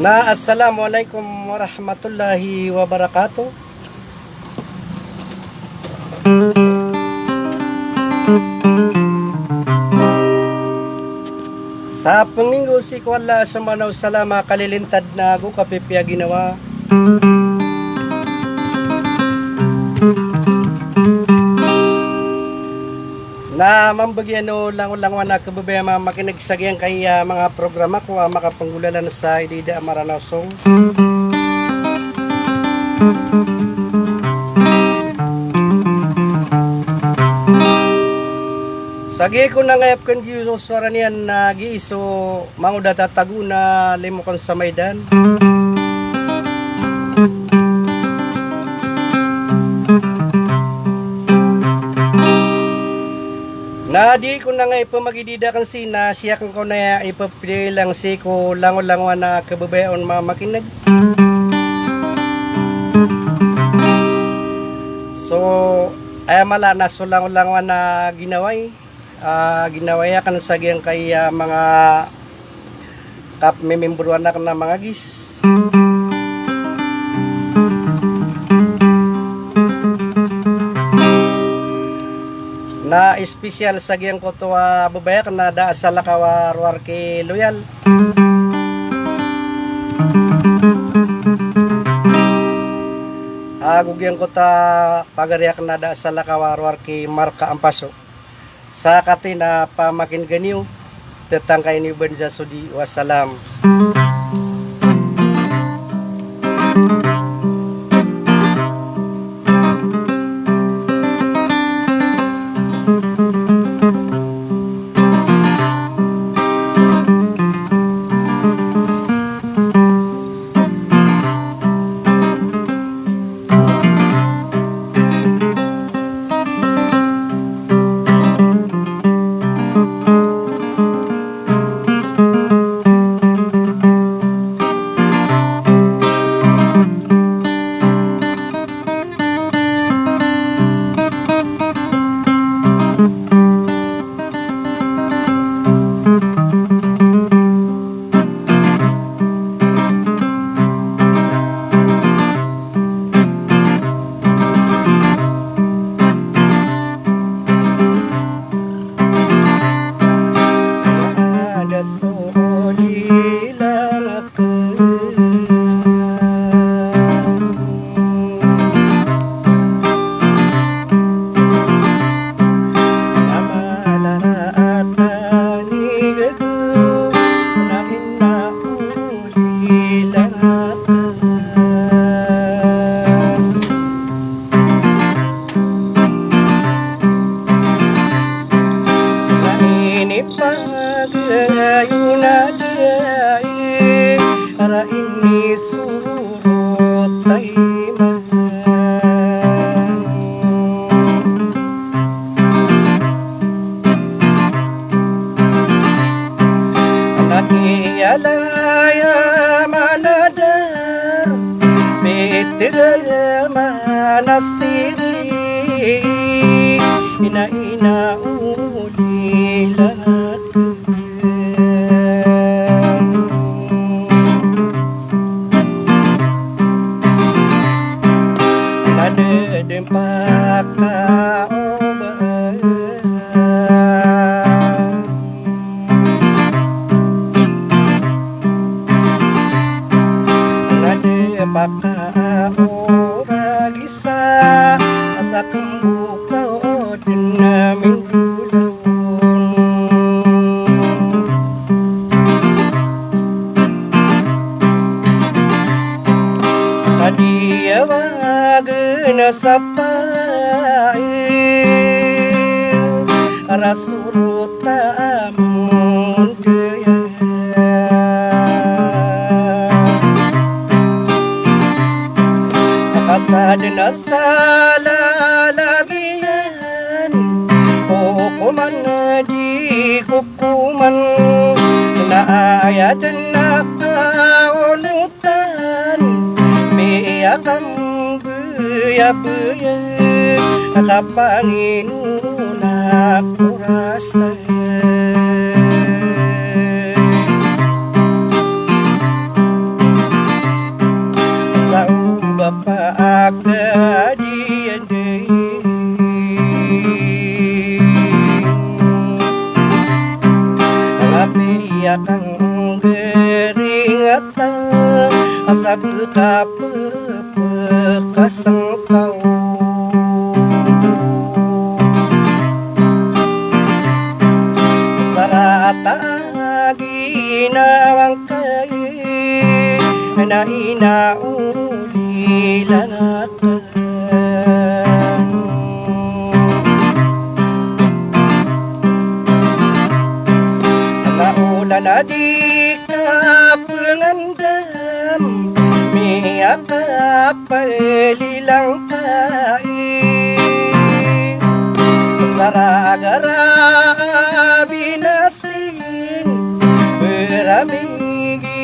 Assalamualaikum warahmatullahi wabarakatuh. Sa pangminggo si kuwala sumanaw salama kalilintad na ako kapipya ginawa. Na mambagyan lang na kababaya makinagsagyang kay mga programa ko makapanggulalan sa idida maranasong. Sagi ko na ngayap kan giuso swara niyan na giiso manguda tatago na limokon sa Maydan. Na di ko na nga ipamagidida kan sina siya kung ko na ipapili lang si ko langon-langon na kababayon mamakinag. So ay mala na so langon-langon na ginaway. Ginawaya kan sa giyang kay mga memembro anak na mga gis. Na espesyal sa giyang ko to babayak na da sa lakawar kay loyal. Gugyan ko ta pagariak na da sa lakawar kay Marka Ampaso. Sa kati na pamakin ganiw tetang kay ni Banja Sudi wassalam. Para ini surut taiman Anaki alaya manadar Betir manasiri Ina ulilat dempak ka obat dempak ka obat gisa asa kumbuka dinamin dulon tadi awagna sapai rasurut amun daya kasadna salalagian hukuman di hukuman na ayat na kaunutan biakang buya-buya Nakapanginunan aku rasa kang geringatan asa buka pepekasang kau sarata ginawang kai na inauli langakan naulan adi ka pengandam miaka pelilang kai saragara binasing beramigi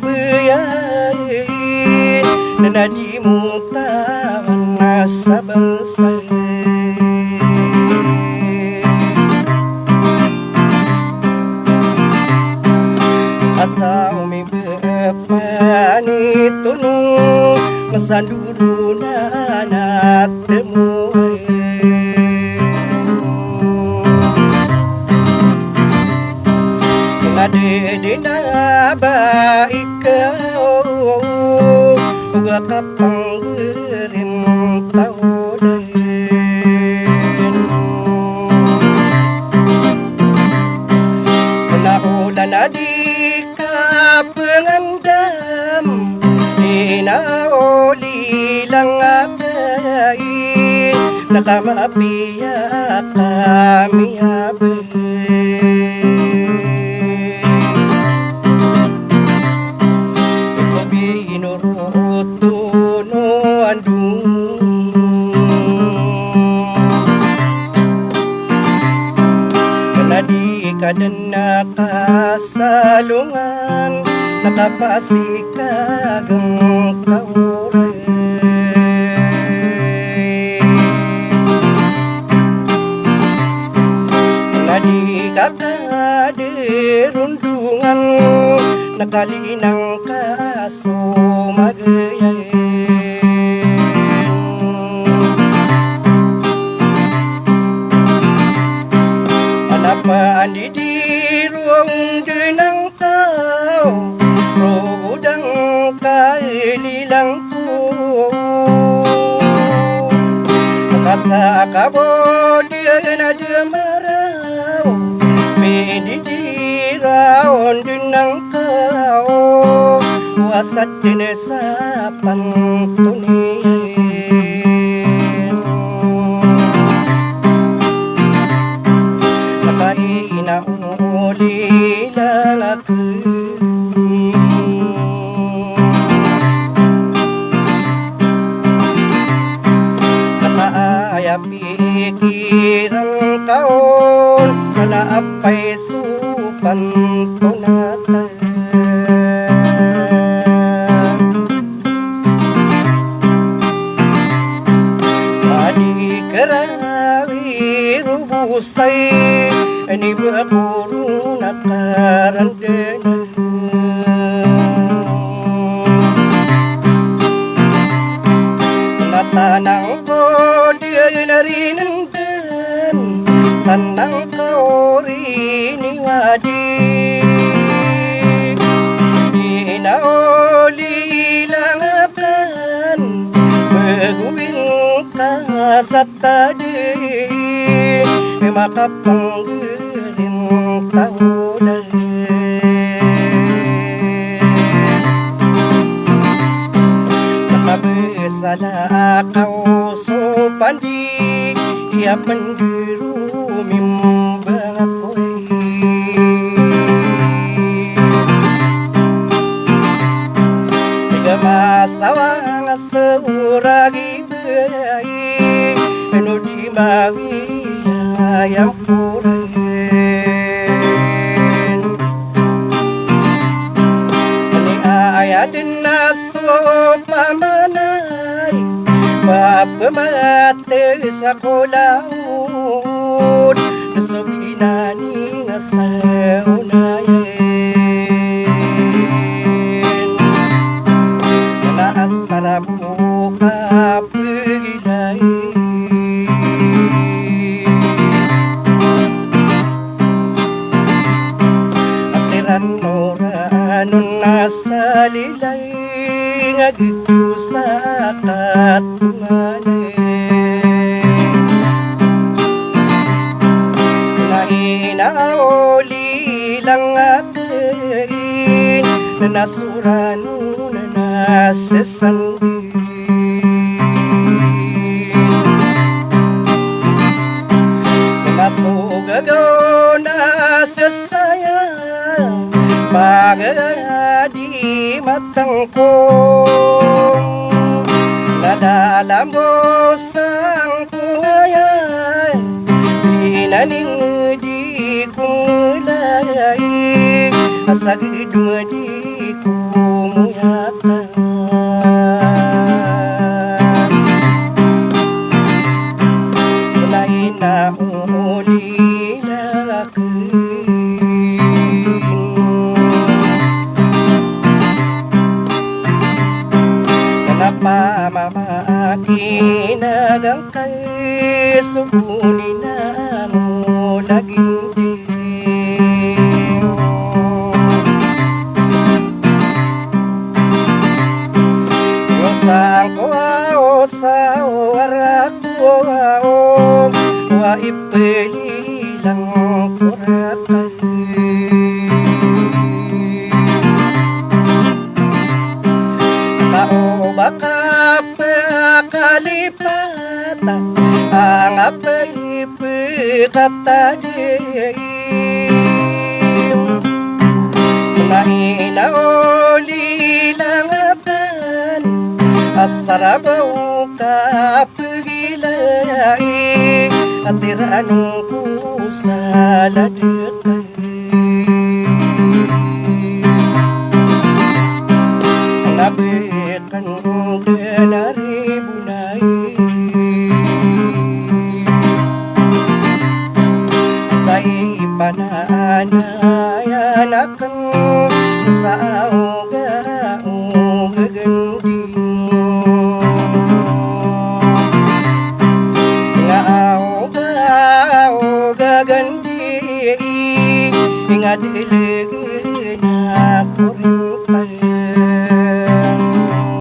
beyain nadi mutawan masa bangsa asa umi bepani tunung masanduru nanat temuai ngade dina baik kau uga kapang gerin tau naulan adi ka pengandam inaoli lang akain nakamapiya kami iko binuruto no andung kanadi kadena kasalungan nakapasikagang kauray nadi kakaderundungan nakalinang kasumagayan anapaan didirong dinang tao rodang kaililang ko kasakabo dia na demaraw pinidiraon dinang kao wasat dinesapan tuniyin nakaina uli lalaki nakaaya pikirang kaon nalaapay supan tunatan adi karawi rubusay ani berpuru nakarandena natanang ko dia narinandan tanang ko rini wadi inaoli lang akan magubing ka sa tadi makapanggiring tao nakabisala kau sopandi ia pendiru mimbang ako'y tiga masawang seuragi bayi anu di mawiya yang puren ani ayat naso pamanay mapamate sa kulaud nasobinani nga sa unayen naasara buka pagilay atiran Nainauli lang atin na nasuran na nasasandin. Masugagaw na sasayang pag-adi matangkong nalalambos ang kungayay inaning di kumulay asagidung di kumuyatan selain na uli lakin kenapa mamaki nagangkay subuni na mo laging sang ko sa warak ko wa ipelilang kuratay tao baka pakalipata ang apay-pikatadim nainauli lang akan asarabaw ka pagilay at tiranong ko sa ladakay nabikan denari bunay sa ipananayan akan sa gaganding gagandi nga dili